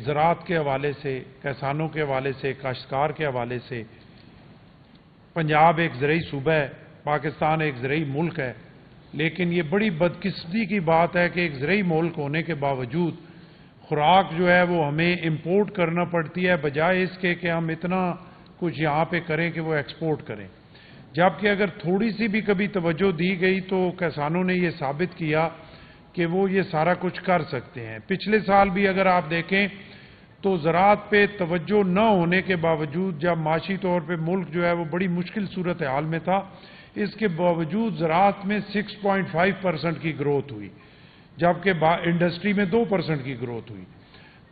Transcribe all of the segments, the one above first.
زراعت کے حوالے سے، کسانوں کے حوالے سے، کاشتکار کے حوالے سے پنجاب ایک زرعی صوبہ ہے، پاکستان ایک زرعی ملک ہے، لیکن یہ بڑی بدقسمتی کی بات ہے کہ ایک زرعی ملک ہونے کے باوجود خوراک جو ہے وہ ہمیں امپورٹ کرنا پڑتی ہے، بجائے اس کے کہ ہم اتنا کچھ یہاں پہ کریں کہ وہ ایکسپورٹ کریں۔ جبکہ اگر تھوڑی سی بھی کبھی توجہ دی گئی تو کسانوں نے یہ ثابت کیا کہ وہ یہ سارا کچھ کر سکتے ہیں۔ پچھلے سال بھی اگر آپ دیکھیں تو زراعت پہ توجہ نہ ہونے کے باوجود، جب معاشی طور پہ ملک جو ہے وہ بڑی مشکل صورتحال میں تھا، اس کے باوجود زراعت میں 6.5% کی گروتھ ہوئی، جبکہ انڈسٹری میں 2% کی گروتھ ہوئی۔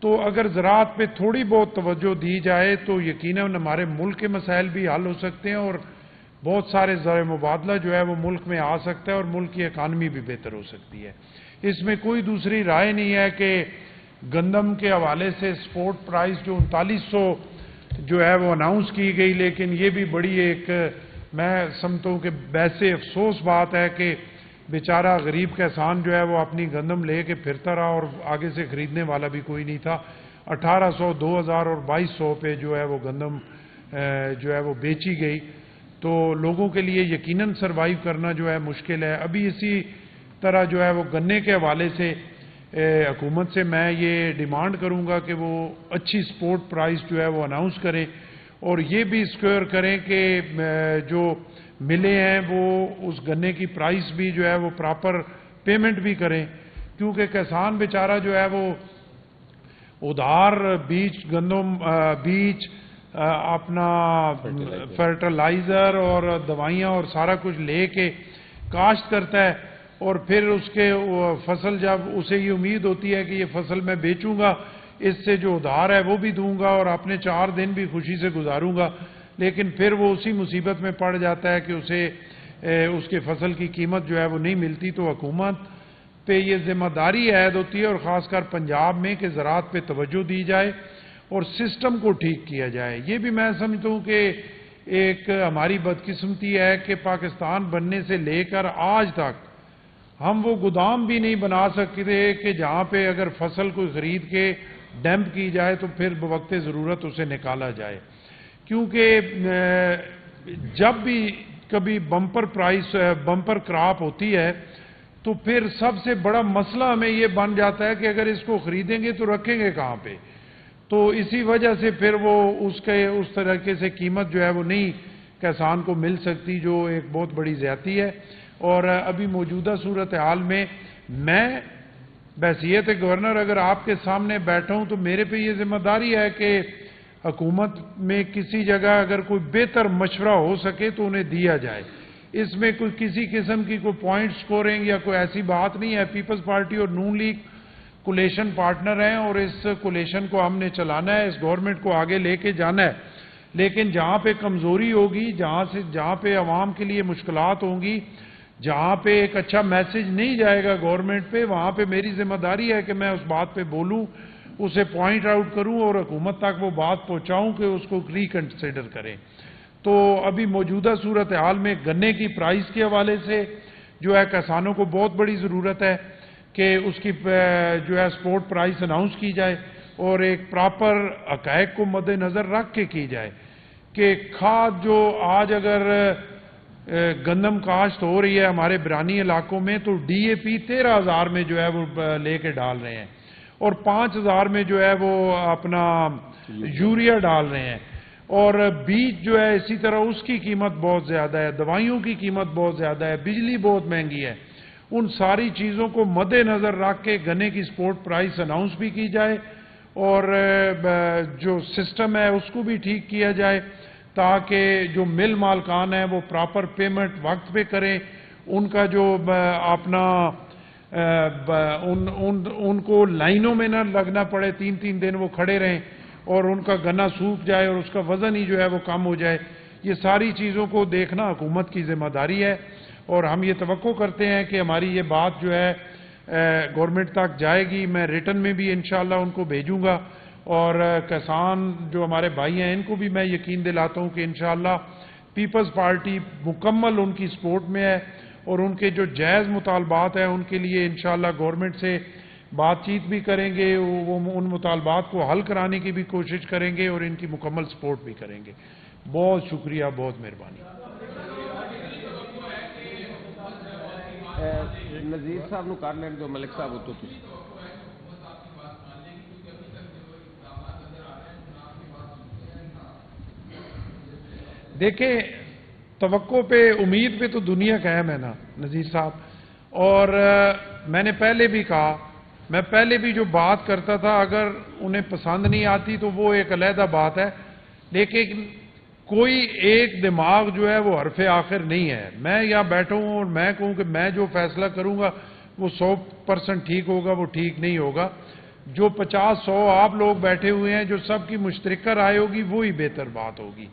تو اگر زراعت پہ تھوڑی بہت توجہ دی جائے تو یقیناً ہمارے ملک کے مسائل بھی حل ہو سکتے ہیں اور بہت سارے زر مبادلہ جو ہے وہ ملک میں آ سکتا ہے اور ملک کی اکانومی بھی بہتر ہو سکتی ہے۔ اس میں کوئی دوسری رائے نہیں ہے کہ گندم کے حوالے سے سپورٹ پرائز جو 3900 جو ہے وہ اناؤنس کی گئی، لیکن یہ بھی بڑی ایک میں سمجھتا ہوں کہ ویسے افسوس بات ہے کہ بیچارہ غریب کسان جو ہے وہ اپنی گندم لے کے پھرتا رہا اور آگے سے خریدنے والا بھی کوئی نہیں تھا۔ 1800، 2000 اور 2200 پہ جو ہے وہ گندم جو ہے وہ بیچی گئی، تو لوگوں کے لیے یقیناً سروائیو کرنا جو ہے مشکل ہے۔ ابھی اسی طرح جو ہے وہ گنے کے حوالے سے حکومت سے میں یہ ڈیمانڈ کروں گا کہ وہ اچھی سپورٹ پرائز جو ہے وہ اناؤنس کریں اور یہ بھی اسکیور کریں کہ جو ملے ہیں وہ اس گنے کی پرائز بھی جو ہے وہ پراپر پیمنٹ بھی کریں، کیونکہ کسان بیچارہ جو ہے وہ ادھار بیج گندم بیج اپنا فرٹیلائزر اور دوائیاں اور سارا کچھ لے کے کاشت کرتا ہے اور پھر اس کے فصل جب اسے یہ امید ہوتی ہے کہ یہ فصل میں بیچوں گا، اس سے جو ادھار ہے وہ بھی دوں گا اور اپنے 4 دن بھی خوشی سے گزاروں گا، لیکن پھر وہ اسی مصیبت میں پڑ جاتا ہے کہ اسے اس کے فصل کی قیمت جو ہے وہ نہیں ملتی۔ تو حکومت پہ یہ ذمہ داری عائد ہوتی ہے اور خاص کر پنجاب میں کہ زراعت پہ توجہ دی جائے اور سسٹم کو ٹھیک کیا جائے۔ یہ بھی میں سمجھتا ہوں کہ ایک ہماری بدقسمتی ہے کہ پاکستان بننے سے لے کر آج تک ہم وہ گودام بھی نہیں بنا سکتے کہ جہاں پہ اگر فصل کوئی خرید کے ڈمپ کی جائے تو پھر بوقت ضرورت اسے نکالا جائے، کیونکہ جب بھی کبھی بمپر کراپ ہوتی ہے تو پھر سب سے بڑا مسئلہ ہمیں یہ بن جاتا ہے کہ اگر اس کو خریدیں گے تو رکھیں گے کہاں پہ، تو اسی وجہ سے پھر وہ اس طریقے سے قیمت جو ہے وہ نہیں کسان کو مل سکتی، جو ایک بہت بڑی زیادتی ہے۔ اور ابھی موجودہ صورتحال میں بحیثیت گورنر اگر آپ کے سامنے بیٹھا ہوں تو میرے پہ یہ ذمہ داری ہے کہ حکومت میں کسی جگہ اگر کوئی بہتر مشورہ ہو سکے تو انہیں دیا جائے۔ اس میں کوئی کسی قسم کی کوئی پوائنٹ سکورنگ یا کوئی ایسی بات نہیں ہے۔ پیپلز پارٹی اور نون لیگ کولیشن پارٹنر ہیں اور اس کولیشن کو ہم نے چلانا ہے، اس گورنمنٹ کو آگے لے کے جانا ہے، لیکن جہاں پہ کمزوری ہوگی، جہاں پہ عوام کے لیے مشکلات ہوں گی، جہاں پہ ایک اچھا میسج نہیں جائے گا گورنمنٹ پہ، وہاں پہ میری ذمہ داری ہے کہ میں اس بات پہ بولوں، اسے پوائنٹ آؤٹ کروں اور حکومت تک وہ بات پہنچاؤں کہ اس کو ریکنسیڈر کریں۔ تو ابھی موجودہ صورتحال میں گنے کی پرائز کے حوالے سے جو ہے کسانوں کو بہت بڑی ضرورت ہے کہ اس کی جو ہے سپورٹ پرائز اناؤنس کی جائے اور ایک پراپر حقائق کو مد نظر رکھ کے کی جائے کہ کھاد جو آج اگر گندم کاشت ہو رہی ہے ہمارے برانی علاقوں میں تو ڈی اے پی 13,000 میں جو ہے وہ لے کے ڈال رہے ہیں اور 5,000 میں جو ہے وہ اپنا یوریا ڈال رہے ہیں، اور بیج جو ہے اسی طرح اس کی قیمت بہت زیادہ ہے، دوائیوں کی قیمت بہت زیادہ ہے، بجلی بہت مہنگی ہے۔ ان ساری چیزوں کو مد نظر رکھ کے گنے کی سپورٹ پرائز اناؤنس بھی کی جائے اور جو سسٹم ہے اس کو بھی ٹھیک کیا جائے تاکہ جو مل مالکان ہیں وہ پراپر پیمنٹ وقت پہ کریں، ان کا جو اپنا ان کو لائنوں میں نہ لگنا پڑے، 3 دن وہ کھڑے رہیں اور ان کا گنا سوکھ جائے اور اس کا وزن ہی جو ہے وہ کم ہو جائے۔ یہ ساری چیزوں کو دیکھنا حکومت کی ذمہ داری ہے اور ہم یہ توقع کرتے ہیں کہ ہماری یہ بات جو ہے گورنمنٹ تک جائے گی۔ میں ریٹن میں بھی انشاءاللہ ان کو بھیجوں گا اور کسان جو ہمارے بھائی ہیں ان کو بھی میں یقین دلاتا ہوں کہ انشاءاللہ پیپلز پارٹی مکمل ان کی سپورٹ میں ہے اور ان کے جو جائز مطالبات ہیں ان کے لیے انشاءاللہ گورنمنٹ سے بات چیت بھی کریں گے، وہ ان مطالبات کو حل کرانے کی بھی کوشش کریں گے اور ان کی مکمل سپورٹ بھی کریں گے. بہت شکریہ، بہت مہربانی. نذیر صاحب نو کر لین دو، ملک صاحب اتو تسی. دیکھیں، توقع پہ، امید پہ تو دنیا قائم ہے نا نذیر صاحب. اور میں نے پہلے بھی کہا، میں پہلے بھی جو بات کرتا تھا اگر انہیں پسند نہیں آتی تو وہ ایک علیحدہ بات ہے، لیکن کوئی ایک دماغ جو ہے وہ حرف آخر نہیں ہے. میں یہاں بیٹھا ہوں اور میں کہوں کہ میں جو فیصلہ کروں گا وہ 100% ٹھیک ہوگا، وہ ٹھیک نہیں ہوگا. جو 50-100 آپ لوگ بیٹھے ہوئے ہیں، جو سب کی مشترکہ رائے ہوگی وہی بہتر بات ہوگی.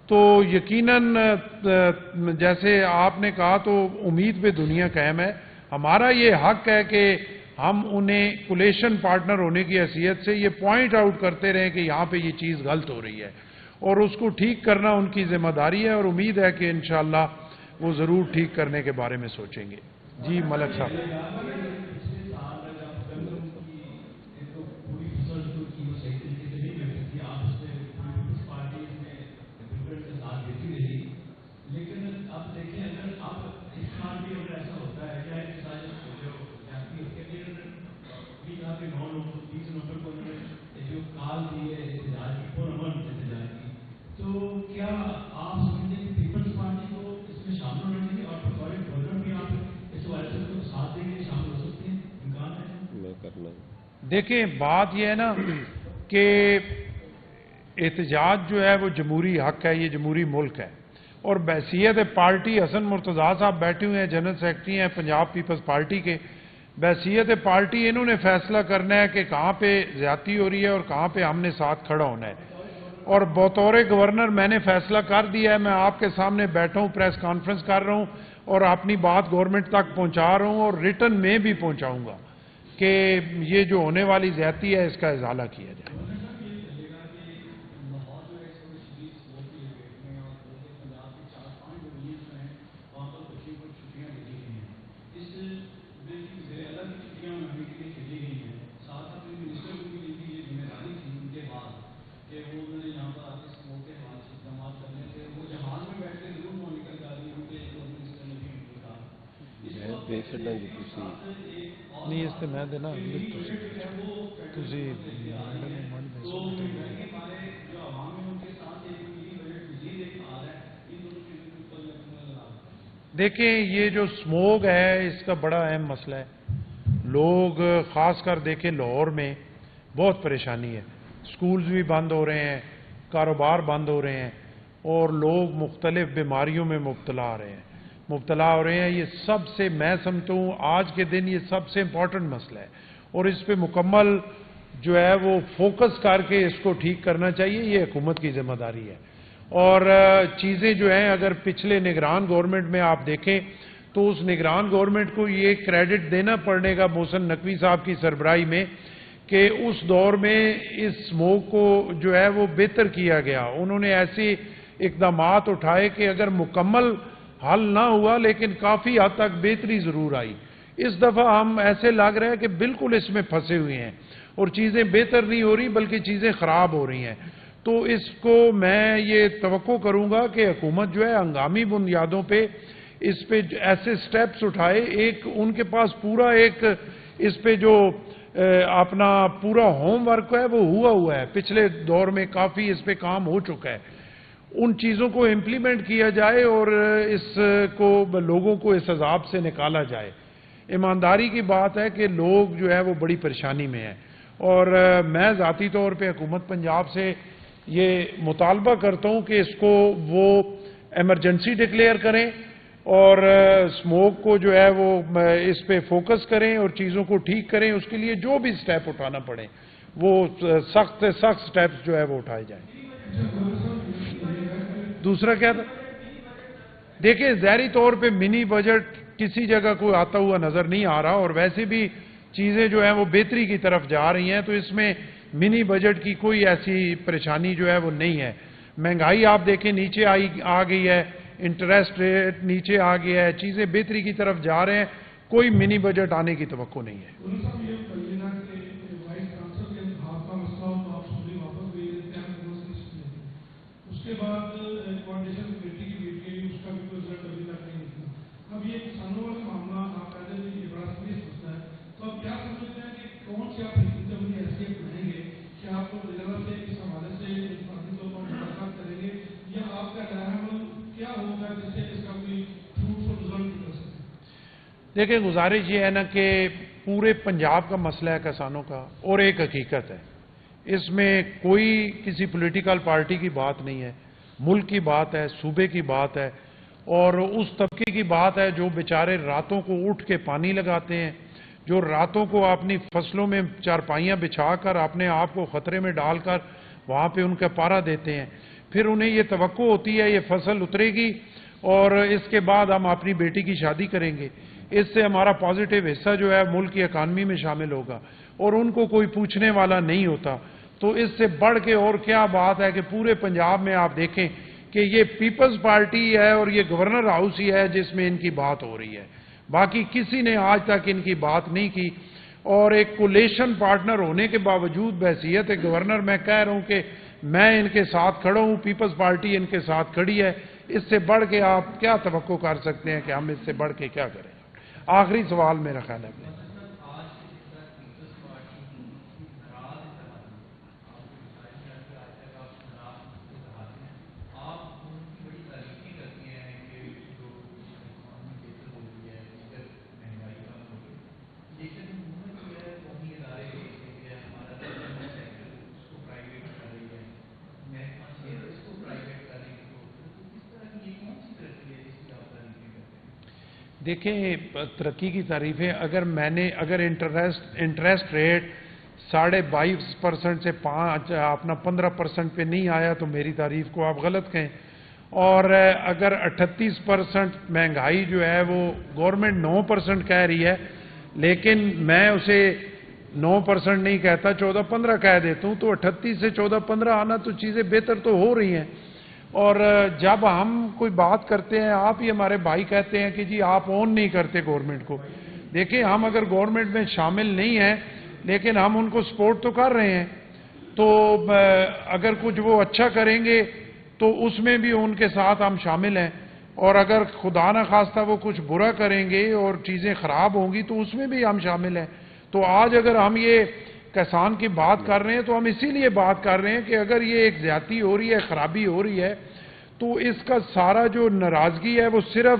تو یقیناً جیسے آپ نے کہا تو امید پہ دنیا قائم ہے. ہمارا یہ حق ہے کہ ہم انہیں کولیشن پارٹنر ہونے کی حیثیت سے یہ پوائنٹ آؤٹ کرتے رہیں کہ یہاں پہ یہ چیز غلط ہو رہی ہے اور اس کو ٹھیک کرنا ان کی ذمہ داری ہے، اور امید ہے کہ انشاءاللہ وہ ضرور ٹھیک کرنے کے بارے میں سوچیں گے. جی ملک صاحب. دیکھیں، بات یہ ہے نا کہ احتجاج جو ہے وہ جمہوری حق ہے، یہ جمہوری ملک ہے، اور بحیثیت پارٹی حسن مرتضیٰ صاحب بیٹھے ہوئے ہیں، جنرل سیکرٹری ہیں پنجاب پیپلز پارٹی کے. بحیثیت پارٹی انہوں نے فیصلہ کرنا ہے کہ کہاں پہ زیادتی ہو رہی ہے اور کہاں پہ ہم نے ساتھ کھڑا ہونا ہے. اور بطور گورنر میں نے فیصلہ کر دیا ہے، میں آپ کے سامنے بیٹھا ہوں، پریس کانفرنس کر رہا ہوں اور اپنی بات گورنمنٹ تک پہنچا رہا ہوں اور ریٹن میں بھی پہنچاؤں گا کہ یہ جو ہونے والی زیادتی ہے اس کا ازالہ کیا جائے. نہیں اس سے میں دینا دیکھیں، یہ جو سموگ ہے اس کا بڑا اہم مسئلہ ہے. لوگ خاص کر دیکھیں لاہور میں بہت پریشانی ہے. سکولز بھی بند ہو رہے ہیں، کاروبار بند ہو رہے ہیں اور لوگ مختلف بیماریوں میں مبتلا ہو رہے ہیں. یہ سب سے میں سمجھتا ہوں آج کے دن یہ سب سے امپورٹنٹ مسئلہ ہے اور اس پہ مکمل جو ہے وہ فوکس کر کے اس کو ٹھیک کرنا چاہیے. یہ حکومت کی ذمہ داری ہے. اور چیزیں جو ہیں اگر پچھلے نگران گورنمنٹ میں آپ دیکھیں تو اس نگران گورنمنٹ کو یہ کریڈٹ دینا پڑنے گا محسن نقوی صاحب کی سربراہی میں کہ اس دور میں اس سموگ کو جو ہے وہ بہتر کیا گیا. انہوں نے ایسے اقدامات اٹھائے کہ اگر مکمل حل نہ ہوا لیکن کافی حد تک بہتری ضرور آئی. اس دفعہ ہم ایسے لگ رہے ہیں کہ بالکل اس میں پھنسے ہوئے ہیں اور چیزیں بہتر نہیں ہو رہی بلکہ چیزیں خراب ہو رہی ہیں. تو اس کو میں یہ توقع کروں گا کہ حکومت جو ہے ہنگامی بنیادوں پہ اس پہ ایسے سٹیپس اٹھائے. ایک ان کے پاس پورا ایک اس پہ جو اپنا پورا ہوم ورک ہے وہ ہوا ہے. پچھلے دور میں کافی اس پہ کام ہو چکا ہے. ان چیزوں کو امپلیمنٹ کیا جائے اور اس کو لوگوں کو اس عذاب سے نکالا جائے. ایمانداری کی بات ہے کہ لوگ جو ہے وہ بڑی پریشانی میں ہیں اور میں ذاتی طور پہ حکومت پنجاب سے یہ مطالبہ کرتا ہوں کہ اس کو وہ ایمرجنسی ڈکلیئر کریں اور سموگ کو جو ہے وہ اس پہ فوکس کریں اور چیزوں کو ٹھیک کریں. اس کے لیے جو بھی سٹیپ اٹھانا پڑے وہ سخت سے سخت سٹیپس جو ہے وہ اٹھائے جائیں. دوسرا کیا تھا؟ دیکھیں ظاہری طور پہ منی بجٹ کسی جگہ کوئی آتا ہوا نظر نہیں آ رہا اور ویسے بھی چیزیں جو ہیں وہ بہتری کی طرف جا رہی ہیں. تو اس میں منی بجٹ کی کوئی ایسی پریشانی جو ہے وہ نہیں ہے. مہنگائی آپ دیکھیں نیچے آ گئی ہے، انٹرسٹ ریٹ نیچے آ گیا ہے، چیزیں بہتری کی طرف جا رہے ہیں. کوئی منی بجٹ آنے کی توقع نہیں ہے. دیکھیں گزارش یہ ہے نا کہ پورے پنجاب کا مسئلہ ہے کسانوں کا، اور ایک حقیقت ہے، اس میں کوئی کسی پولیٹیکل پارٹی کی بات نہیں ہے، ملک کی بات ہے، صوبے کی بات ہے، اور اس طبقے کی بات ہے جو بیچارے راتوں کو اٹھ کے پانی لگاتے ہیں، جو راتوں کو اپنی فصلوں میں چارپائیاں بچھا کر اپنے آپ کو خطرے میں ڈال کر وہاں پہ ان کا پارا دیتے ہیں، پھر انہیں یہ توقع ہوتی ہے یہ فصل اترے گی اور اس کے بعد ہم اپنی بیٹی کی شادی کریں گے، اس سے ہمارا پازیٹیو حصہ جو ہے ملک کی اکانومی میں شامل ہوگا، اور ان کو کوئی پوچھنے والا نہیں ہوتا۔ تو اس سے بڑھ کے اور کیا بات ہے کہ پورے پنجاب میں آپ دیکھیں کہ یہ پیپلز پارٹی ہے اور یہ گورنر ہاؤس ہی ہے جس میں ان کی بات ہو رہی ہے، باقی کسی نے آج تک ان کی بات نہیں کی، اور ایک کولیشن پارٹنر ہونے کے باوجود بحیثیت گورنر میں کہہ رہا ہوں کہ میں ان کے ساتھ کھڑا ہوں، پیپلز پارٹی ان کے ساتھ کھڑی ہے، اس سے بڑھ کے آپ کیا توقع کر سکتے ہیں کہ ہم اس سے بڑھ کے کیا کریں؟ آخری سوال میرا خیال ہے۔ دیکھیں ترقی کی تعریفیں اگر انٹرسٹ ریٹ 22.5% سے 15% پہ نہیں آیا تو میری تعریف کو آپ غلط کہیں، اور اگر 38% مہنگائی جو ہے وہ گورنمنٹ 9% کہہ رہی ہے لیکن میں اسے 9% نہیں کہتا، 14-15 کہہ دیتا ہوں، تو 38 سے 14-15 آنا تو چیزیں بہتر تو ہو رہی ہیں۔ اور جب ہم کوئی بات کرتے ہیں، آپ ہی ہمارے بھائی کہتے ہیں کہ جی آپ اون نہیں کرتے گورنمنٹ کو، دیکھیں ہم اگر گورنمنٹ میں شامل نہیں ہیں لیکن ہم ان کو سپورٹ تو کر رہے ہیں، تو اگر کچھ وہ اچھا کریں گے تو اس میں بھی ان کے ساتھ ہم شامل ہیں، اور اگر خدا نہ خواستہ وہ کچھ برا کریں گے اور چیزیں خراب ہوں گی تو اس میں بھی ہم شامل ہیں۔ تو آج اگر ہم یہ کسان کی بات کر رہے ہیں تو ہم اسی لیے بات کر رہے ہیں کہ اگر یہ ایک زیادتی ہو رہی ہے، خرابی ہو رہی ہے، تو اس کا سارا جو ناراضگی ہے وہ صرف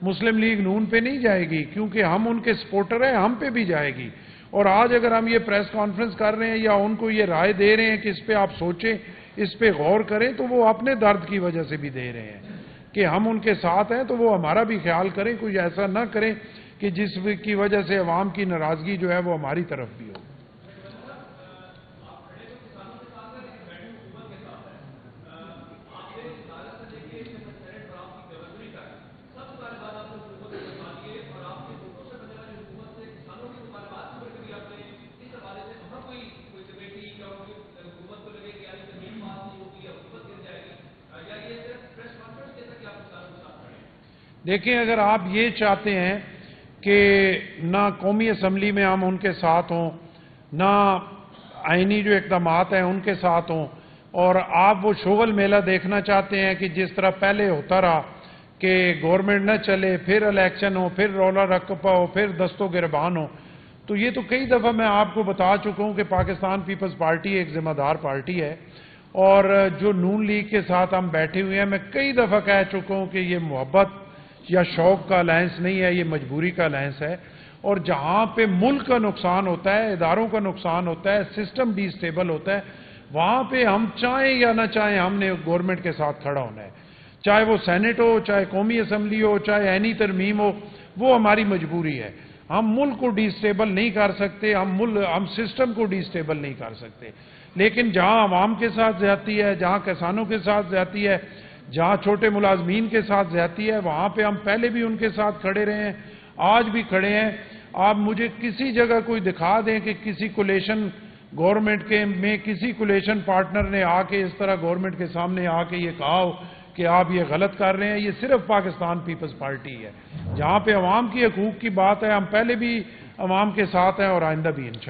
مسلم لیگ نون پہ نہیں جائے گی، کیونکہ ہم ان کے سپورٹر ہیں، ہم پہ بھی جائے گی۔ اور آج اگر ہم یہ پریس کانفرنس کر رہے ہیں یا ان کو یہ رائے دے رہے ہیں کہ اس پہ آپ سوچیں، اس پہ غور کریں، تو وہ اپنے درد کی وجہ سے بھی دے رہے ہیں کہ ہم ان کے ساتھ ہیں، تو وہ ہمارا بھی خیال کریں، کوئی ایسا نہ کریں کہ جس کی وجہ سے عوام کی ناراضگی جو ہے وہ ہماری طرف بھی ہو۔ دیکھیں اگر آپ یہ چاہتے ہیں کہ نہ قومی اسمبلی میں ہم ان کے ساتھ ہوں، نہ آئینی جو اقدامات ہیں ان کے ساتھ ہوں، اور آپ وہ شغل میلہ دیکھنا چاہتے ہیں کہ جس طرح پہلے ہوتا رہا کہ گورنمنٹ نہ چلے، پھر الیکشن ہو، پھر رولا رکپا ہو، پھر دست و گربان ہو، تو یہ تو کئی دفعہ میں آپ کو بتا چکا ہوں کہ پاکستان پیپلز پارٹی ایک ذمہ دار پارٹی ہے، اور جو نون لیگ کے ساتھ ہم بیٹھے ہوئے ہیں، میں کئی دفعہ کہہ چکا ہوں کہ یہ محبت یا شوق کا الائنس نہیں ہے، یہ مجبوری کا الائنس ہے، اور جہاں پہ ملک کا نقصان ہوتا ہے، اداروں کا نقصان ہوتا ہے، سسٹم ڈی سٹیبل ہوتا ہے، وہاں پہ ہم چاہیں یا نہ چاہیں ہم نے گورنمنٹ کے ساتھ کھڑا ہونا ہے، چاہے وہ سینٹ ہو، چاہے قومی اسمبلی ہو، چاہے عینی ترمیم ہو، وہ ہماری مجبوری ہے۔ ہم ملک کو ڈی سٹیبل نہیں کر سکتے، ہم سسٹم کو ڈی سٹیبل نہیں کر سکتے، لیکن جہاں عوام کے ساتھ زیادتی ہے، جہاں کسانوں کے ساتھ زیادتی ہے، جہاں چھوٹے ملازمین کے ساتھ زیادتی ہے، وہاں پہ ہم پہلے بھی ان کے ساتھ کھڑے رہے ہیں، آج بھی کھڑے ہیں۔ آپ مجھے کسی جگہ کوئی دکھا دیں کہ کسی کولیشن گورنمنٹ کے میں کسی کولیشن پارٹنر نے آ کے اس طرح گورنمنٹ کے سامنے آ کے یہ کہا ہو کہ آپ یہ غلط کر رہے ہیں۔ یہ صرف پاکستان پیپلز پارٹی ہے، جہاں پہ عوام کی حقوق کی بات ہے، ہم پہلے بھی عوام کے ساتھ ہیں اور آئندہ بھی انشاءاللہ۔